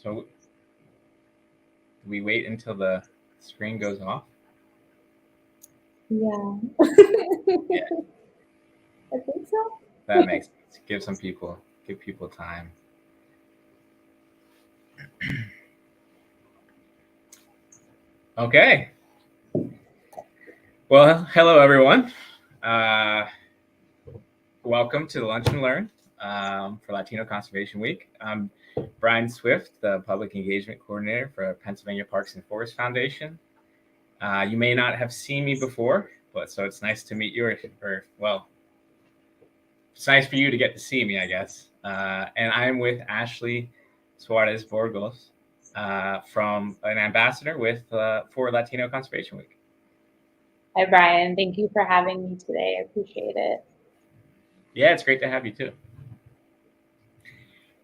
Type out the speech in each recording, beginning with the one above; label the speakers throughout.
Speaker 1: So we wait until the screen goes off.
Speaker 2: Yeah.
Speaker 1: Yeah.
Speaker 2: I think so.
Speaker 1: That makes sense. Give people time. Okay. Well, hello everyone. Welcome to the Lunch and Learn for Latino Conservation Week. I'm Brian Swift, the Public Engagement Coordinator for Pennsylvania Parks and Forest Foundation. You may not have seen me before, but so it's nice to meet you, well, it's nice for you to get to see me, I guess. And I'm with Ashley Suarez-Burgos from an ambassador for Latino Conservation Week.
Speaker 2: Hi, Brian. Thank you for having me today. I appreciate it.
Speaker 1: Yeah, it's great to have you too.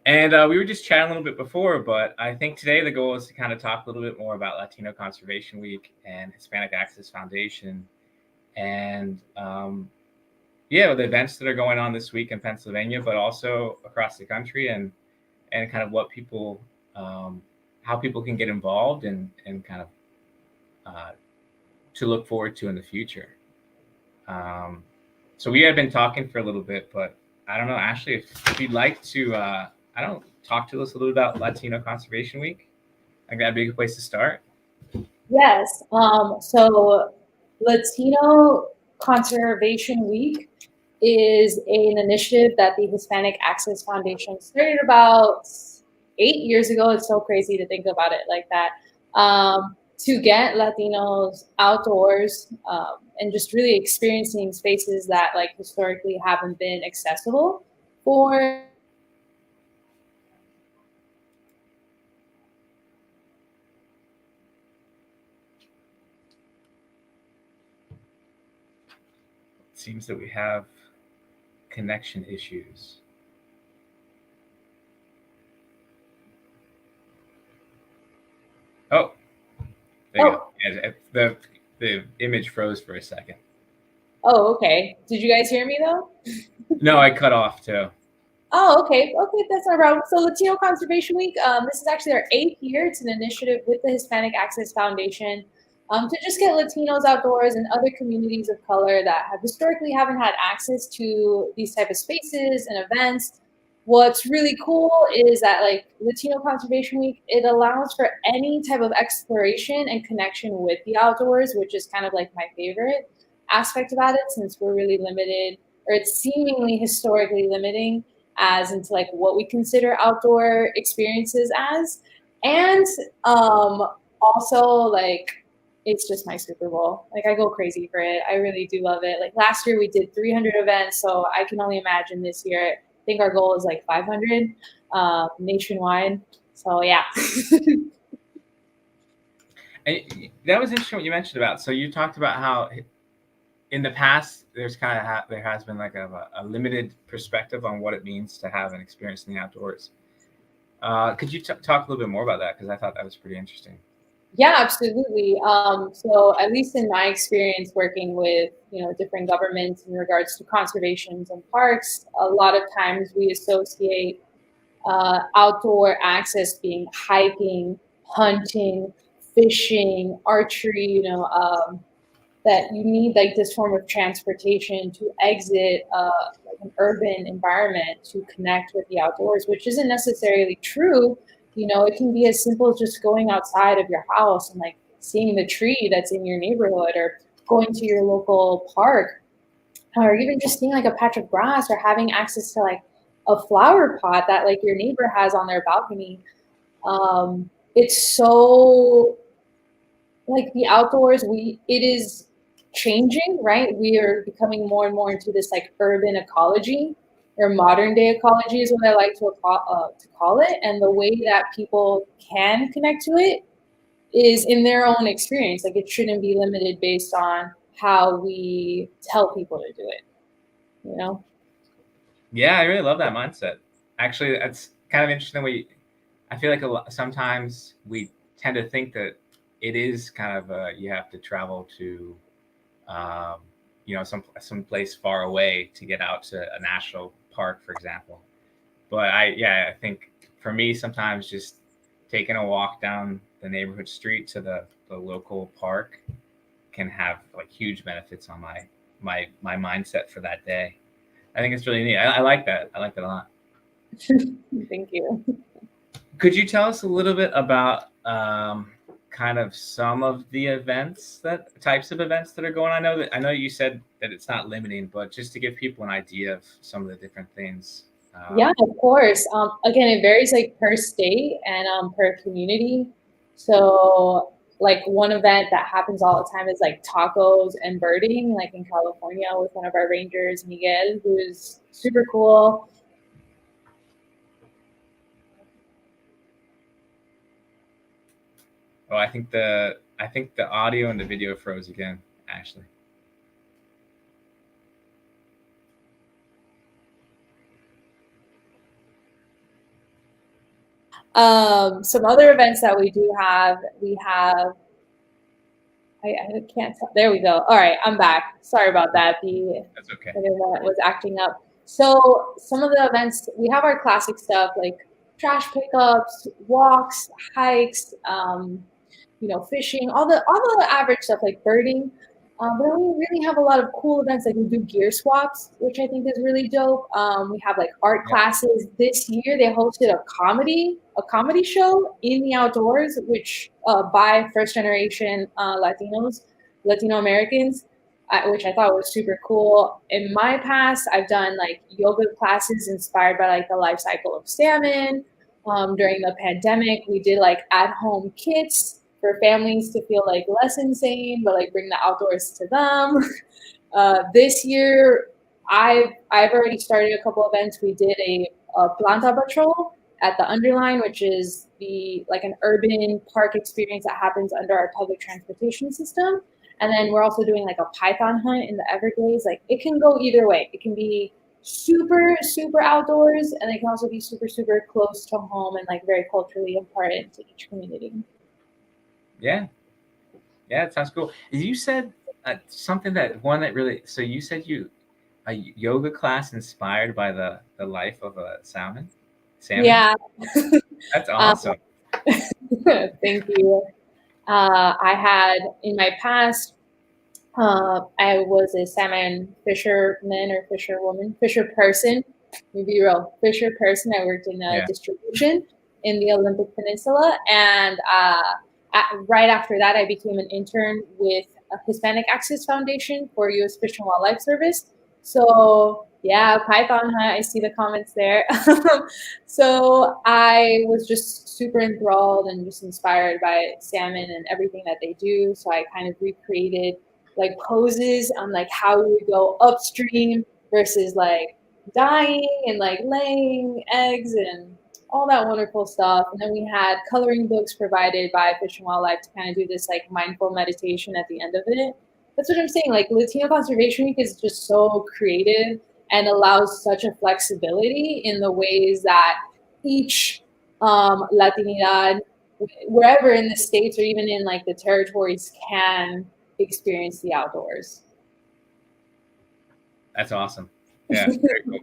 Speaker 1: And we were just chatting a little bit before, but I think today the goal is to kind of talk a little bit more about Latino Conservation Week and Hispanic Access Foundation, and the events that are going on this week in Pennsylvania, but also across the country, and kind of what people, how people can get involved and kind of to look forward to in the future. So we had been talking for a little bit, but I don't know, Ashley, if you'd like to, talk to us a little about Latino Conservation Week. I think that'd be a good place to start.
Speaker 2: Yes. So Latino Conservation Week is an initiative that the Hispanic Access Foundation started about 8 years ago. It's so crazy to think about it like that. To get Latinos outdoors and just really experiencing spaces that like historically haven't been accessible for
Speaker 1: It seems that we have connection issues. Oh, there you go. The image froze for a second.
Speaker 2: Oh, okay. Did you guys hear me though?
Speaker 1: No, I cut off too.
Speaker 2: Oh, okay. Okay, that's no problem. So Latino Conservation Week, this is actually our 8th year. It's an initiative with the Hispanic Access Foundation to just get Latinos outdoors and other communities of color that have historically haven't had access to these type of spaces and events. What's really cool is that like Latino Conservation Week, it allows for any type of exploration and connection with the outdoors, which is kind of like my favorite aspect about it, since we're really limited, or it's seemingly historically limiting as into like what we consider outdoor experiences as. And also like it's just my Super Bowl. Like I go crazy for it. I really do love it. Like last year we did 300 events, so I can only imagine this year. I think our goal is like 500 nationwide. So yeah.
Speaker 1: And that was interesting what you mentioned about. So you talked about how in the past there's kind of there has been like a limited perspective on what it means to have an experience in the outdoors. Could you talk a little bit more about that? Because I thought that was pretty interesting.
Speaker 2: Yeah, absolutely. So at least in my experience working with, different governments in regards to conservations and parks, a lot of times we associate outdoor access being hiking, hunting, fishing, archery, that you need like this form of transportation to exit like an urban environment to connect with the outdoors, which isn't necessarily true. It can be as simple as just going outside of your house and like seeing the tree that's in your neighborhood, or going to your local park, or even just seeing like a patch of grass, or having access to like a flower pot that like your neighbor has on their balcony. It's so like the outdoors, it is changing, right? We are becoming more and more into this like urban ecology, or modern day ecology is what I like to call it. And the way that people can connect to it is in their own experience. Like it shouldn't be limited based on how we tell people to do it,
Speaker 1: Yeah, I really love that mindset. Actually, that's kind of interesting. I feel like sometimes we tend to think that it is kind of you have to travel to, some place far away to get out to a national park, for example. But I think for me, sometimes just taking a walk down the neighborhood street to the local park can have like huge benefits on my mindset for that day. I think it's really neat. I like that. I like that a lot.
Speaker 2: Thank you.
Speaker 1: Could you tell us a little bit about kind of some of the types of events that are going on? I know you said that it's not limiting, but just to give people an idea of some of the different things.
Speaker 2: Yeah, of course. Again, it varies like per state and per community. So like one event that happens all the time is like tacos and birding, like in California with one of our rangers, Miguel, who's super cool.
Speaker 1: Oh, I think the audio and the video froze again, Ashley.
Speaker 2: Some other events that we have, I can't tell. There we go. All right, I'm back. Sorry about that.
Speaker 1: That's okay.
Speaker 2: Internet was acting up. So some of the events, we have our classic stuff like trash pickups, walks, hikes, fishing, all the average stuff like birding. But then we really have a lot of cool events, like we do gear swaps, which I think is really dope. We have like art classes. This year they hosted a comedy show in the outdoors, which by first generation Latino Americans, which I thought was super cool. In my past, I've done like yoga classes inspired by like the life cycle of salmon. During the pandemic, we did like at-home kits for families to feel like less insane, but like bring the outdoors to them. This year, I've already started a couple events. We did a planta patrol at the Underline, which is like an urban park experience that happens under our public transportation system. And then we're also doing like a python hunt in the Everglades. Like it can go either way. It can be super, super outdoors, and it can also be super, super close to home and like very culturally important to each community.
Speaker 1: Yeah, it sounds cool. You said something so you said a yoga class inspired by the life of a salmon.
Speaker 2: Yeah,
Speaker 1: that's awesome.
Speaker 2: Thank you. I had in my past, I was a salmon fisherman or fisher person. To be real, fisher person. I worked in distribution in the Olympic Peninsula, and right after that, I became an intern with a Hispanic Access Foundation for U.S. Fish and Wildlife Service. So yeah, Python hunt. I see the comments there. So I was just super enthralled and just inspired by salmon and everything that they do. So I kind of recreated like poses on like how we would go upstream versus like dying and like laying eggs and all that wonderful stuff. And then we had coloring books provided by Fish and Wildlife to kind of do this like mindful meditation at the end of it. That's what I'm saying. Like Latino Conservation Week is just so creative and allows such a flexibility in the ways that each Latinidad, wherever in the States or even in like the territories, can experience the outdoors.
Speaker 1: That's awesome. Yeah, very cool.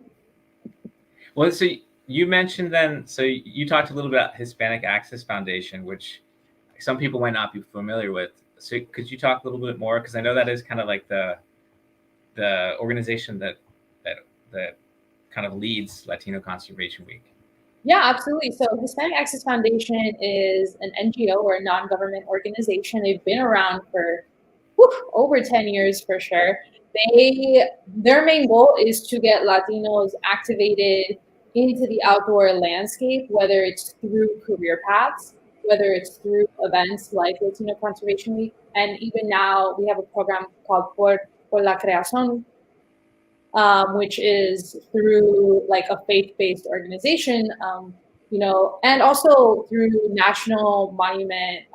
Speaker 1: Well, so you mentioned then, so you talked a little bit about Hispanic Access Foundation, which some people might not be familiar with. So could you talk a little bit more? Because I know that is kind of like the organization that kind of leads Latino Conservation Week.
Speaker 2: Yeah, absolutely. So Hispanic Access Foundation is an NGO or a non-government organization. They've been around for over 10 years for sure. Their main goal is to get Latinos activated into the outdoor landscape, whether it's through career paths, whether it's through events like Latino Conservation Week, and even now we have a program called Por la Creación, which is through like a faith-based organization, and also through national monument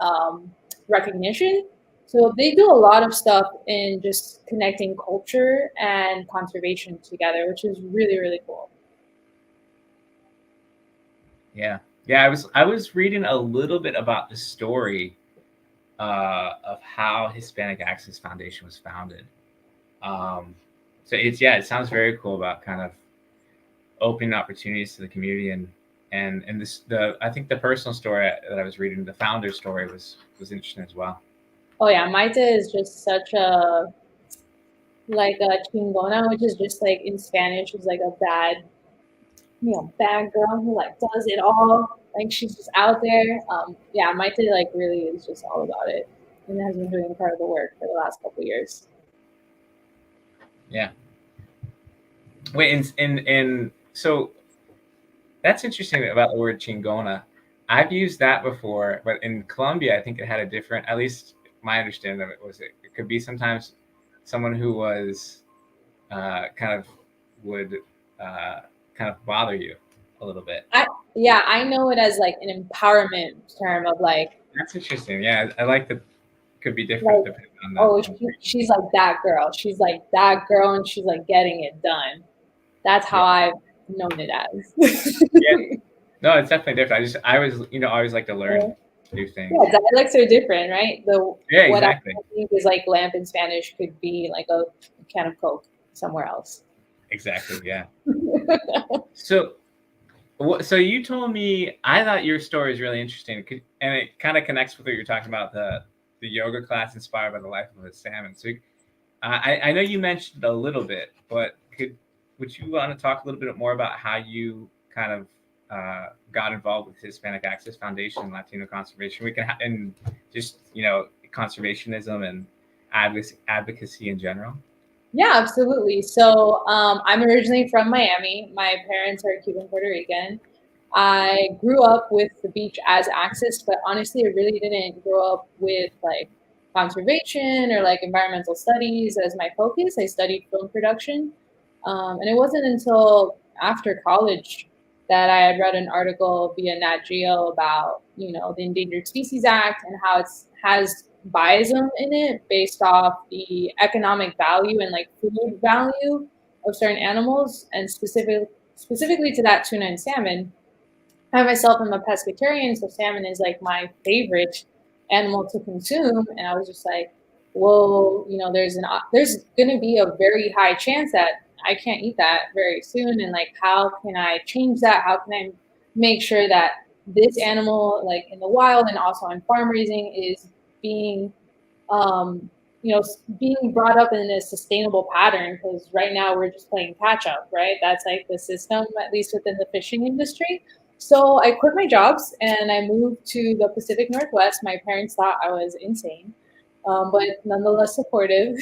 Speaker 2: recognition. So they do a lot of stuff in just connecting culture and conservation together, which is really, really cool.
Speaker 1: Yeah. I was reading a little bit about the story of how Hispanic Access Foundation was founded. So it sounds very cool about kind of opening opportunities to the community and I think the personal story that I was reading, the founder's story, was interesting as well.
Speaker 2: Oh yeah, Maite is just such a Cingona, which is just like in Spanish is like a bad, bad girl who like does it all. Like she's just out there. Yeah, Maite like really is just all about it, and has been doing incredible work for the last couple of years.
Speaker 1: Yeah. Wait, and so that's interesting about the word Cingona. I've used that before, but in Colombia, I think it had a different. At least my understanding of it was it could be sometimes someone who was kind of would kind of bother you a little bit.
Speaker 2: I know it as like an empowerment term of like.
Speaker 1: That's interesting. Yeah, I like that. Could be different
Speaker 2: Like,
Speaker 1: depending on
Speaker 2: oh, she's like that girl. She's like that girl, and she's like getting it done. That's how I've known it as.
Speaker 1: Yeah. No, it's definitely different. I always like to learn new things.
Speaker 2: Yeah, dialects are different, right? What
Speaker 1: Exactly.
Speaker 2: I think is like lamp in Spanish could be like a can of Coke somewhere else.
Speaker 1: Exactly. Yeah. So you told me, I thought your story is really interesting, and it kind of connects with what you're talking about, the yoga class inspired by the life of a salmon. So I know you mentioned a little bit, but would you want to talk a little bit more about how you kind of got involved with Hispanic Access Foundation, Latino Conservation Week, and just conservationism and advocacy in general?
Speaker 2: Yeah, absolutely. So I'm originally from Miami. My parents are Cuban Puerto Rican. I grew up with the beach as access, but honestly, I really didn't grow up with like conservation or like environmental studies as my focus. I studied film production. And it wasn't until after college that I had read an article via Nat Geo about, the Endangered Species Act and how it has biasm in it based off the economic value and like food value of certain animals, and specifically to that tuna and salmon. I myself am a pescatarian, so salmon is like my favorite animal to consume. And I was just like, well, there's going to be a very high chance that I can't eat that very soon. And like, how can I change that? How can I make sure that this animal, like in the wild and also on farm raising, is being um, being brought up in a sustainable pattern? Because right now we're just playing catch up, right? That's like the system, at least within the fishing industry. So I quit my jobs and I moved to the Pacific Northwest. My parents thought I was insane, but nonetheless supportive.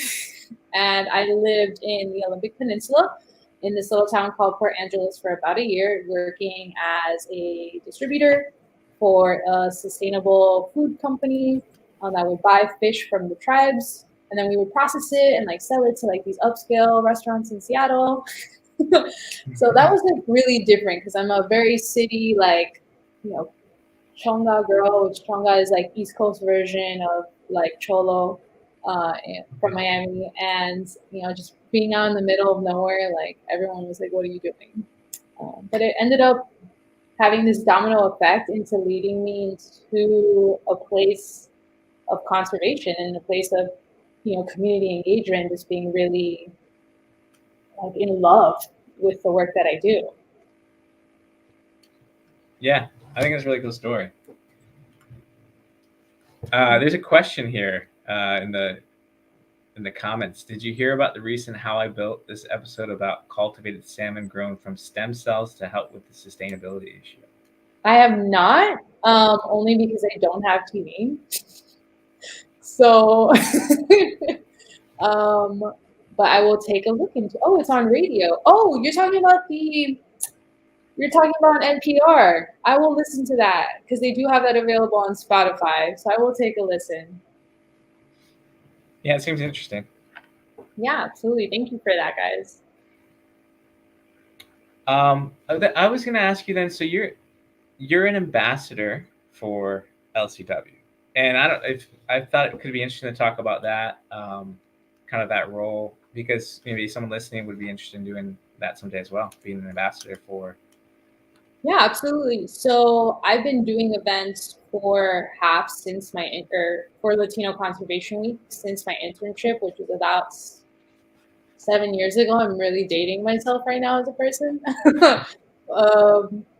Speaker 2: And I lived in the Olympic Peninsula in this little town called Port Angeles for about a year, working as a distributor for a sustainable food company that would buy fish from the tribes, and then we would process it and like sell it to like these upscale restaurants in Seattle. So that was like really different because I'm a very city Chonga girl, which Chonga is like East Coast version of like Cholo from Miami, and just being out in the middle of nowhere, like everyone was like, "What are you doing?" But it ended up having this domino effect into leading me into a place of conservation and a place of community engagement, just being really like in love with the work that I do.
Speaker 1: Yeah, I think it's a really cool story. There's a question here in the comments. Did you hear about the recent How I Built this episode about cultivated salmon grown from stem cells to help with the sustainability issue?
Speaker 2: I have not, only because I don't have TV. So, but I will take a look into. Oh, it's on radio. Oh, you're talking about NPR. I will listen to that because they do have that available on Spotify. So I will take a listen.
Speaker 1: Yeah, it seems interesting.
Speaker 2: Yeah, absolutely. Thank you for that, guys.
Speaker 1: I was going to ask you then. So you're an ambassador for LCW, and I thought it could be interesting to talk about that, kind of that role, because maybe someone listening would be interested in doing that someday as well, being an ambassador for.
Speaker 2: Yeah, absolutely. So I've been doing events for for Latino Conservation Week since my internship, which was about 7 years ago. I'm really dating myself right now as a person.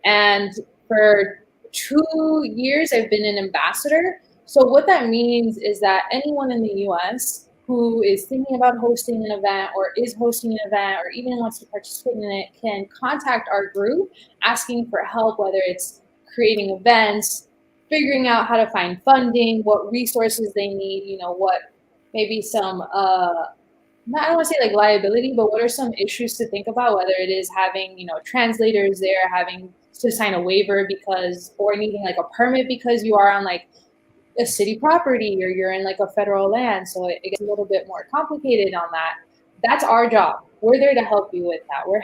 Speaker 2: And For 2 years, I've been an ambassador. So what that means is that anyone in the US who is thinking about hosting an event or is hosting an event or even wants to participate in it can contact our group asking for help, whether it's creating events, figuring out how to find funding, what resources they need, what maybe some I don't want to say like liability, but what are some issues to think about, whether it is having, translators there, having to sign a waiver or needing like a permit because you are on like a city property or you're in like a federal land. So it gets a little bit more complicated on that. That's our job. We're there to help you with that. We're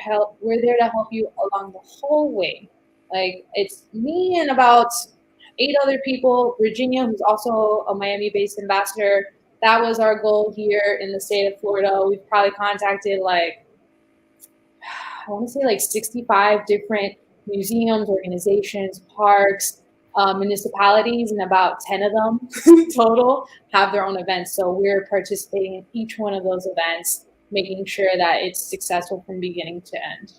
Speaker 2: there to help you along the whole way. Like it's me and about 8 other people, Virginia, who's also a Miami-based ambassador. That was our goal here in the state of Florida. We've probably contacted I want to say like 65 different museums, organizations, parks, municipalities, and about 10 of them total have their own events. So we're participating in each one of those events, making sure that it's successful from beginning to end.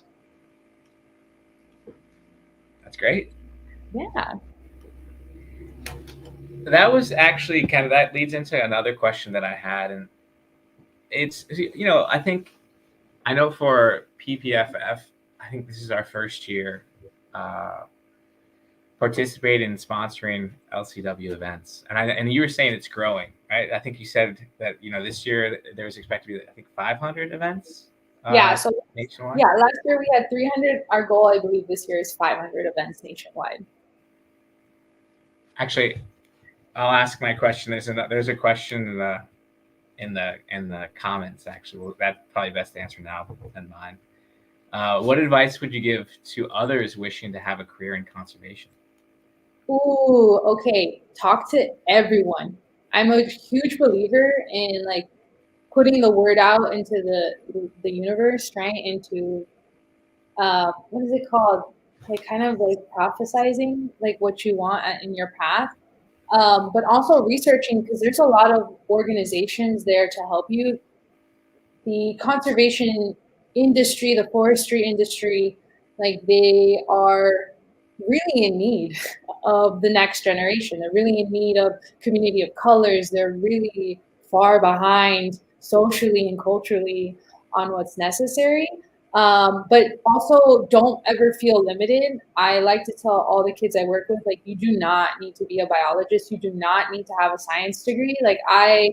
Speaker 1: That's great.
Speaker 2: Yeah.
Speaker 1: That was actually that leads into another question that I had. And it's, I know for PPFF, I think this is our first year participating in sponsoring LCW events. And you were saying it's growing, right? I think you said that, this year there's expected to be, I think, 500 events.
Speaker 2: So
Speaker 1: nationwide.
Speaker 2: Yeah, last year we had 300. Our goal, I believe, this year is 500 events nationwide.
Speaker 1: Actually, I'll ask my question. There's a question in the comments. Actually, well, that's probably best to answer now than mine. What advice would you give to others wishing to have a career in conservation?
Speaker 2: Ooh, okay. Talk to everyone. I'm a huge believer in putting the word out into the universe, right? Into what is it called? Kind of prophesizing what you want in your path. But also researching, because there's a lot of organizations there to help you. The conservation industry, the forestry industry, they are really in need of the next generation. They're really in need of community of colors. They're really far behind socially and culturally on what's necessary. But also don't ever feel limited. I like to tell all the kids I work with, you do not need to be a biologist. You do not need to have a science degree. I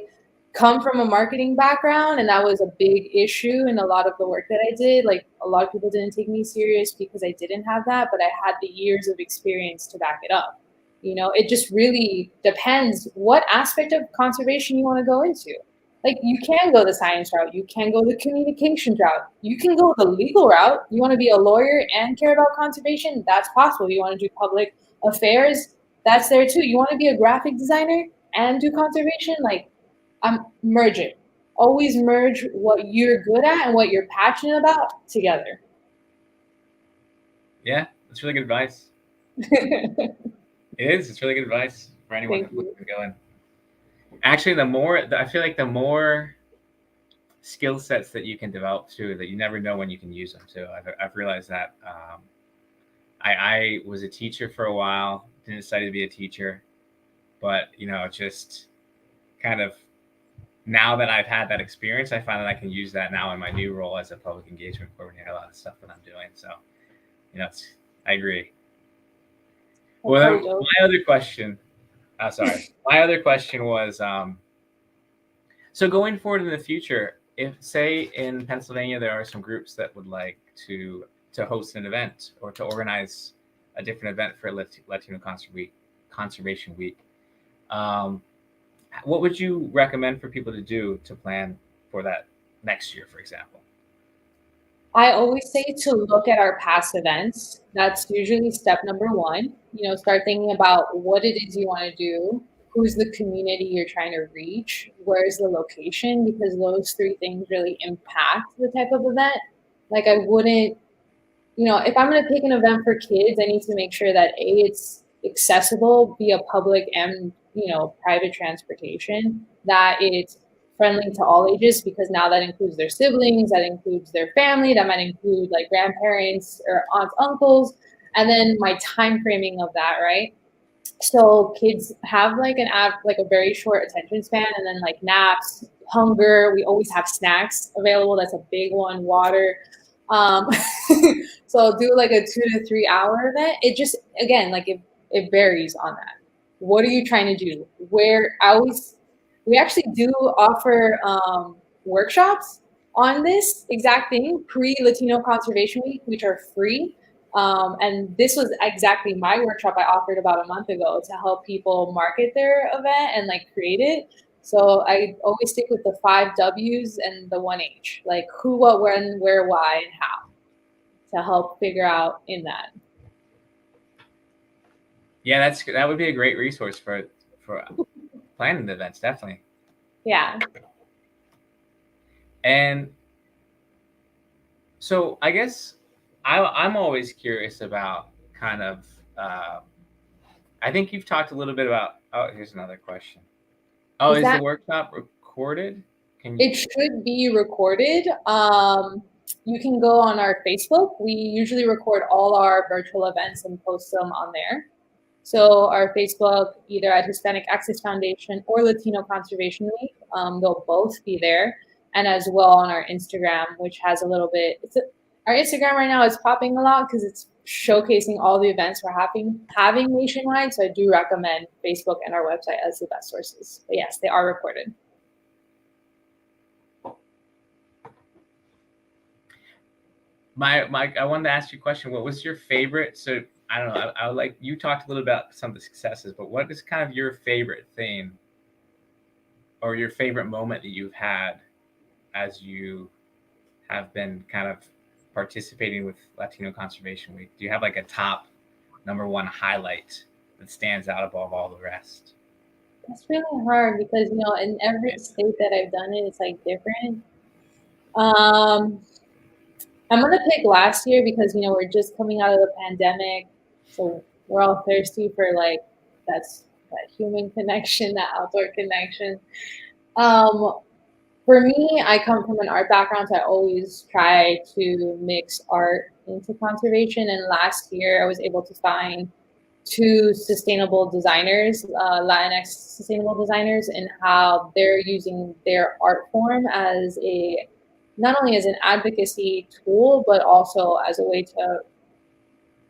Speaker 2: come from a marketing background, and that was a big issue in a lot of the work that I did. A lot of people didn't take me serious because I didn't have that, but I had the years of experience to back it up. It just really depends what aspect of conservation you want to go into. You can go the science route, you can go the communications route, you can go the legal route. You want to be a lawyer and care about conservation? That's possible. You want to do public affairs? That's there too. You want to be a graphic designer and do conservation? Merge it. Always merge what you're good at and what you're passionate about together.
Speaker 1: Yeah, that's really good advice. It is. It's really good advice for anyone who's going. Actually, I feel like the more skill sets that you can develop too, that you never know when you can use them too. I've realized that. I was a teacher for a while, didn't study to be a teacher, but just kind of now that I've had that experience, I find that I can use that now in my new role as a public engagement coordinator, a lot of stuff that I'm doing. So, I agree. Well, my other question was, so going forward in the future, if say in Pennsylvania, there are some groups that would like to host an event or to organize a different event for Latino Conservation Week, what would you recommend for people to do to plan for that next year, for example?
Speaker 2: I always say to look at our past events. That's usually step number one. Start thinking about what it is you want to do, who's the community you're trying to reach, where's the location, because those three things really impact the type of event. I wouldn't, if I'm going to pick an event for kids, I need to make sure that it's accessible via public and private transportation, that it's friendly to all ages, because now that includes their siblings, that includes their family, that might include grandparents or aunts, uncles. And then my time framing of that, right? So kids have like like a very short attention span, and then like naps, hunger. We always have snacks available. That's a big one. Water. Um, so I'll do like a 2 to 3 hour event. It just, again, like it varies on that. What are you trying to do? We actually do offer workshops on this exact thing pre Latino Conservation Week, which are free. And this was exactly my workshop I offered about a month ago to help people market their event and like create it. So I always stick with the 5 W's and the 1 H, like who, what, when, where, why, and how, to help figure out in that.
Speaker 1: Yeah, that would be a great resource for planning the events, definitely.
Speaker 2: Yeah.
Speaker 1: And so I guess I'm always curious about kind of, I think you've talked a little bit about, oh, here's another question. Oh, is the workshop recorded?
Speaker 2: It should be recorded. You can go on our Facebook. We usually record all our virtual events and post them on there. So our Facebook, either at Hispanic Access Foundation or Latino Conservation Week, they'll both be there. And as well on our Instagram, which has a little bit, our Instagram right now is popping a lot because it's showcasing all the events we're having nationwide. So I do recommend Facebook and our website as the best sources. But yes, they are recorded.
Speaker 1: I wanted to ask you a question. What was your favorite? So I don't know. I like, you talked a little about some of the successes, but what is kind of your favorite thing or your favorite moment that you've had as you have been kind of participating with Latino Conservation Week? Do you have like a top #1 highlight that stands out above all the rest?
Speaker 2: That's really hard because, in every state that I've done it, it's like different. I'm going to pick last year because, we're just coming out of the pandemic. So we're all thirsty for like that human connection, that outdoor connection. For me, I come from an art background, so I always try to mix art into conservation. And last year I was able to find 2 sustainable designers, Latinx sustainable designers, and how they're using their art form as not only as an advocacy tool, but also as a way to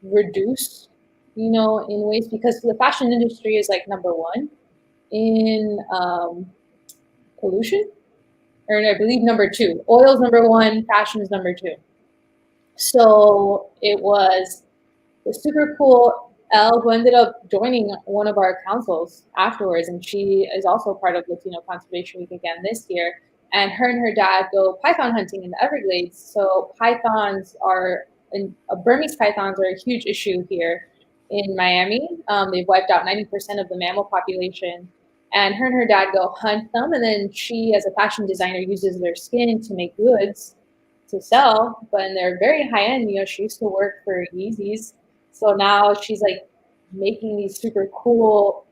Speaker 2: reduce, in waste, because the fashion industry is like #1 in pollution, or I believe #2. Oil is #1, fashion is #2. So it was super cool. Elle, who ended up joining one of our councils afterwards, and she is also part of Latino Conservation Week again this year. And her dad go python hunting in the Everglades. So pythons Burmese pythons are a huge issue here in Miami. They've wiped out 90% of the mammal population. And her dad go hunt them, and then she, as a fashion designer, uses their skin to make goods to sell. But they're very high end. She used to work for Yeezys. So now she's like making these super cool,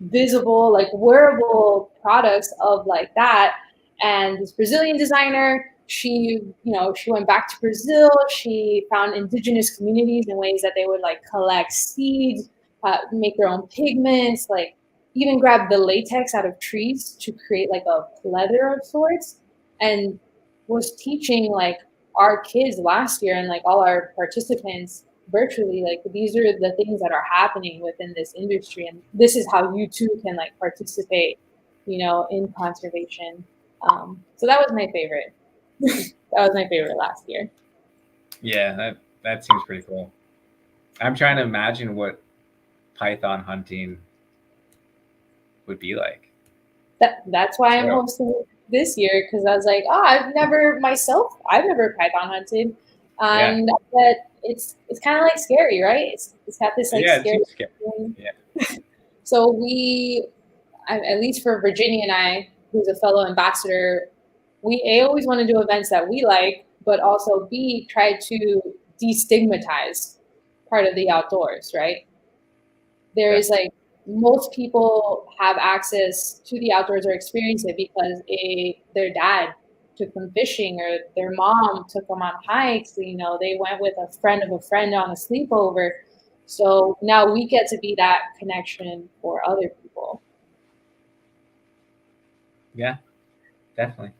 Speaker 2: visible, like wearable products of like that. And this Brazilian designer, she went back to Brazil. She found indigenous communities in ways that they would like collect seeds, make their own pigments, like even grab the latex out of trees to create like a leather of sorts, and was teaching like our kids last year and like all our participants virtually, like these are the things that are happening within this industry, and this is how you too can like participate, in conservation. So that was my favorite. That was my favorite last year.
Speaker 1: Yeah, that seems pretty cool. I'm trying to imagine what python hunting would be like.
Speaker 2: That's why I'm hosting this year, because I was like, I've never python hunted, and that it's kind of like scary, right? It's got this like scary.
Speaker 1: Yeah.
Speaker 2: So at least for Virginia and I, who's a fellow ambassador, we always want to do events that we like, but also B, try to destigmatize part of the outdoors, right? There is like, most people have access to the outdoors or experience it because their dad took them fishing, or their mom took them on hikes. You know, they went with a friend of a friend on a sleepover. So now we get to be that connection for other people.
Speaker 1: Yeah, definitely.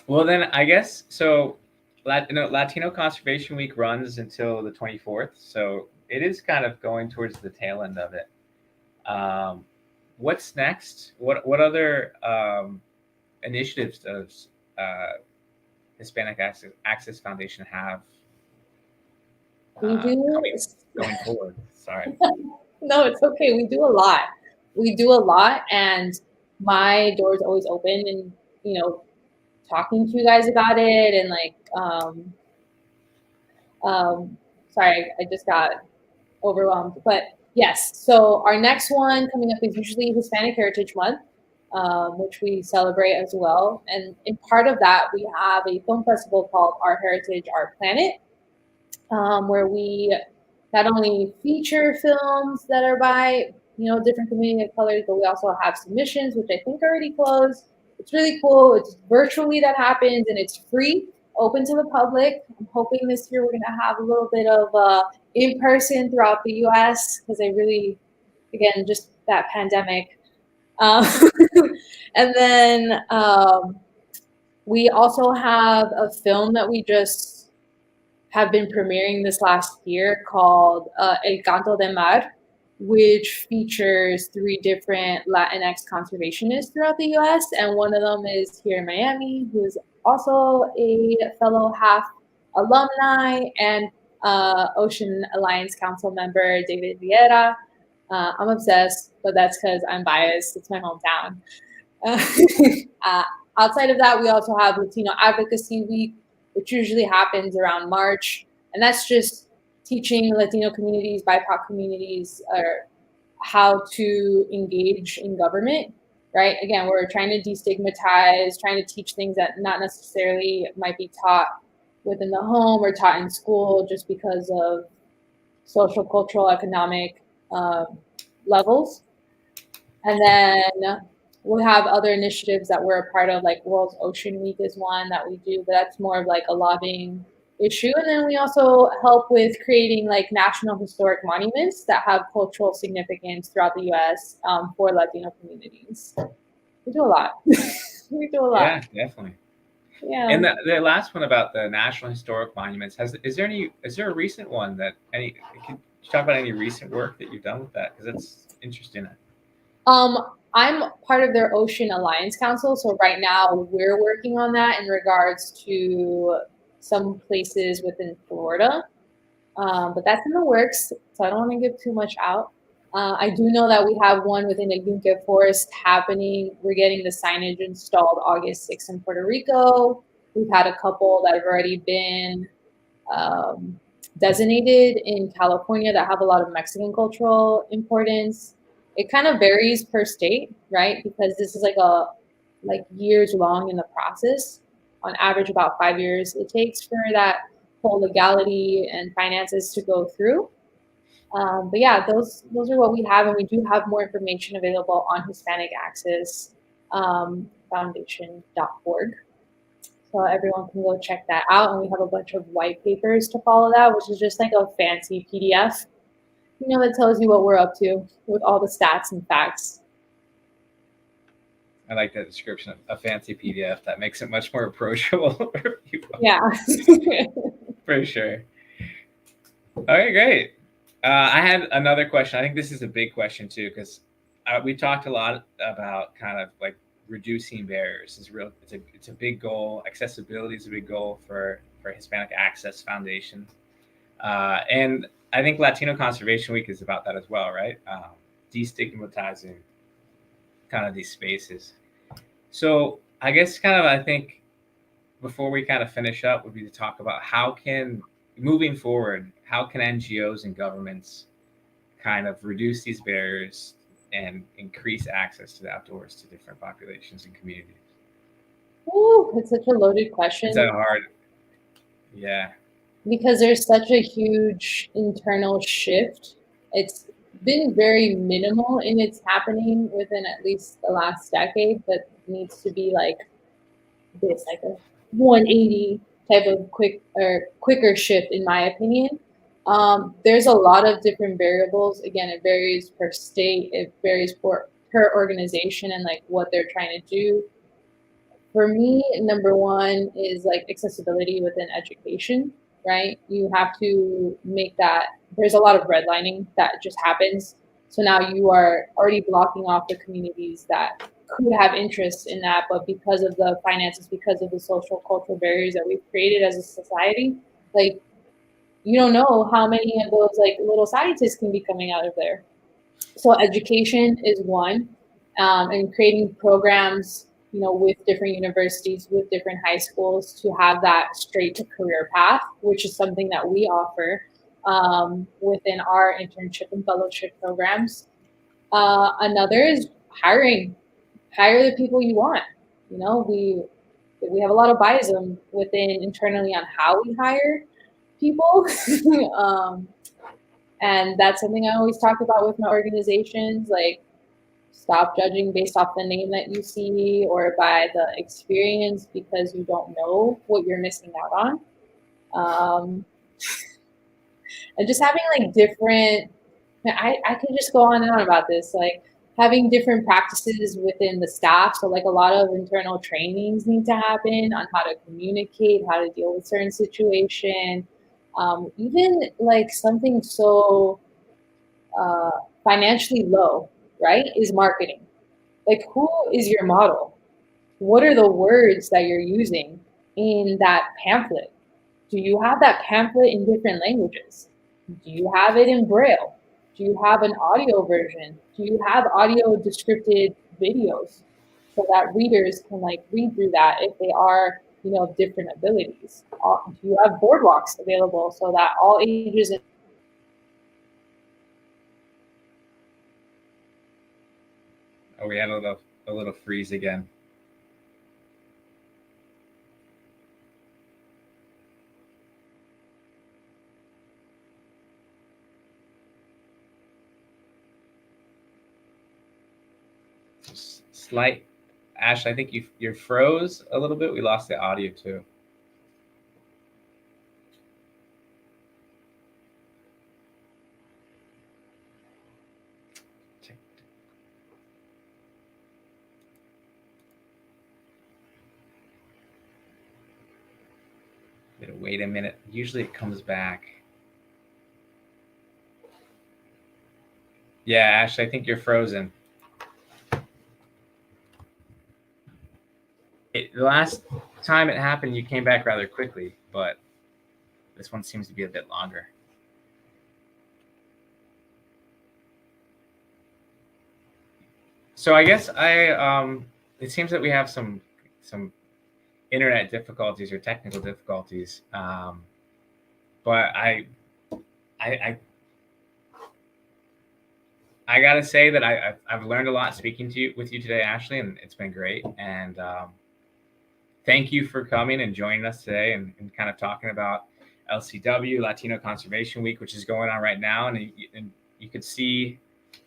Speaker 1: Well, then I guess so. Latino Conservation Week runs until the 24th, so it is kind of going towards the tail end of it. What's next? What other initiatives does Hispanic Access Foundation have
Speaker 2: We do.
Speaker 1: going forward? Sorry.
Speaker 2: No, it's okay. We do a lot. We do a lot, and my door is always open, and you know, talking to you guys about it, and like, sorry, I just got overwhelmed. But yes, so our next one coming up is usually Hispanic Heritage Month, which we celebrate as well. And in part of that, we have a film festival called Our Heritage, Our Planet, where we not only feature films that are by different community of colors, but we also have submissions, which I think are already closed. It's really cool. It's virtually that happens, and it's free, open to the public. I'm hoping this year we're gonna have a little bit of in person throughout the U.S. because I really, again, just that pandemic. Um, and then we also have a film that we just have been premiering this last year called El Canto de Mar, which features 3 different Latinx conservationists throughout the U.S. And one of them is here in Miami, who's also a fellow HAF alumni and Ocean Alliance Council member, David Vieira. I'm obsessed, but that's because I'm biased. It's my hometown. Outside of that, we also have Latino Advocacy Week, which usually happens around March. And that's just teaching Latino communities, BIPOC communities, how to engage in government, right? Again, we're trying to destigmatize, trying to teach things that not necessarily might be taught within the home or taught in school just because of social, cultural, economic levels. And then we'll have other initiatives that we're a part of, like World Ocean Week is one that we do, but that's more of like a lobbying issue. And then we also help with creating like national historic monuments that have cultural significance throughout the U.S. For Latino communities. We do a lot. We do a lot.
Speaker 1: Yeah, definitely.
Speaker 2: Yeah.
Speaker 1: And the last one about the national historic monuments, is there a recent one that can you talk about any recent work that you've done with that? Because that's interesting.
Speaker 2: I'm part of their Ocean Alliance Council, so right now we're working on that in regards to some places within Florida, but that's in the works, so I don't want to give too much out. I do know that we have one within the Yunque Forest happening. We're getting the signage installed August 6th in Puerto Rico. We've had a couple that have already been designated in California that have a lot of Mexican cultural importance. It kind of varies per state, right? Because this is like years long in the process. On average, about 5 years it takes for that whole legality and finances to go through. But yeah, those are what we have, and we do have more information available on Hispanic Access Foundation.org. So everyone can go check that out, and we have a bunch of white papers to follow that, which is just like a fancy PDF, that tells you what we're up to with all the stats and facts.
Speaker 1: I like that description, a fancy PDF that makes it much more approachable for people.
Speaker 2: Yeah.
Speaker 1: For sure. Okay, great. I had another question. I think this is a big question too, because we talked a lot about kind of like reducing barriers. It's a big goal. Accessibility is a big goal for Hispanic Access Foundation, and I think Latino Conservation Week is about that as well, right? Destigmatizing kind of these spaces. So I guess I think before we kind of finish up would be to talk about moving forward, how can NGOs and governments kind of reduce these barriers and increase access to the outdoors to different populations and communities?
Speaker 2: Ooh, it's such a loaded question.
Speaker 1: It's hard. Yeah.
Speaker 2: Because there's such a huge internal shift. It's been very minimal in its happening within at least the last decade, but needs to be like this like a 180 type of quicker shift, in my opinion. There's a lot of different variables. Again, it varies per state, it varies per organization and like what they're trying to do. For me, number one is like accessibility within education, right? You have to make that, there's a lot of redlining that just happens. So now you are already blocking off the communities that could have interest in that, but because of the finances, because of the social cultural barriers that we've created as a society, like you don't know how many of those like little scientists can be coming out of there. So education is one, and creating programs, with different universities, with different high schools to have that straight to career path, which is something that we offer within our internship and fellowship programs. Another is hiring. Hire the people you want. We have a lot of biasm within internally on how we hire people. um, and that's something I always talk about with my organizations. Like, stop judging based off the name that you see or by the experience, because you don't know what you're missing out on. Um, and just having like different, I could just go on and on about this, like having different practices within the staff. So like a lot of internal trainings need to happen on how to communicate, how to deal with certain situation. Even like something so uh, financially low, right, is marketing. Like, who is your model? What are the words that you're using in that pamphlet? Do you have that pamphlet in different languages? Do you have it in Braille? Do you have an audio version? Do you have audio descripted videos so that readers can like read through that if they are, of different abilities? Do you have boardwalks available so that all ages and
Speaker 1: Oh, we had a little freeze again. Slight, Ash, I think you froze a little bit. We lost the audio too. Wait a minute. Usually it comes back. Yeah, Ash, I think you're frozen. The last time it happened, you came back rather quickly, but this one seems to be a bit longer. So I guess it seems that we have some internet difficulties or technical difficulties, but I gotta say that I've learned a lot speaking with you today, Ashley, and it's been great. And thank you for coming and joining us today and kind of talking about LCW, Latino Conservation Week, which is going on right now. And you could see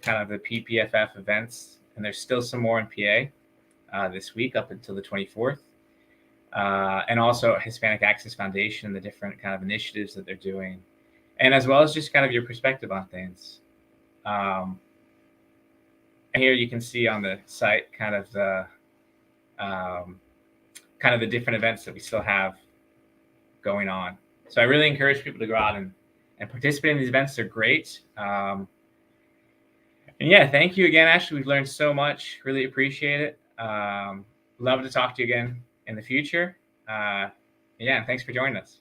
Speaker 1: kind of the PPFF events, and there's still some more in PA this week up until the 24th. And also Hispanic Access Foundation, the different kind of initiatives that they're doing, and as well as just kind of your perspective on things. And here you can see on the site kind of the different events that we still have going on. So I really encourage people to go out and participate in these events. They're great. And yeah, thank you again, Ashley. We've learned so much. Really appreciate it. Love to talk to you again in the future. Yeah, and thanks for joining us.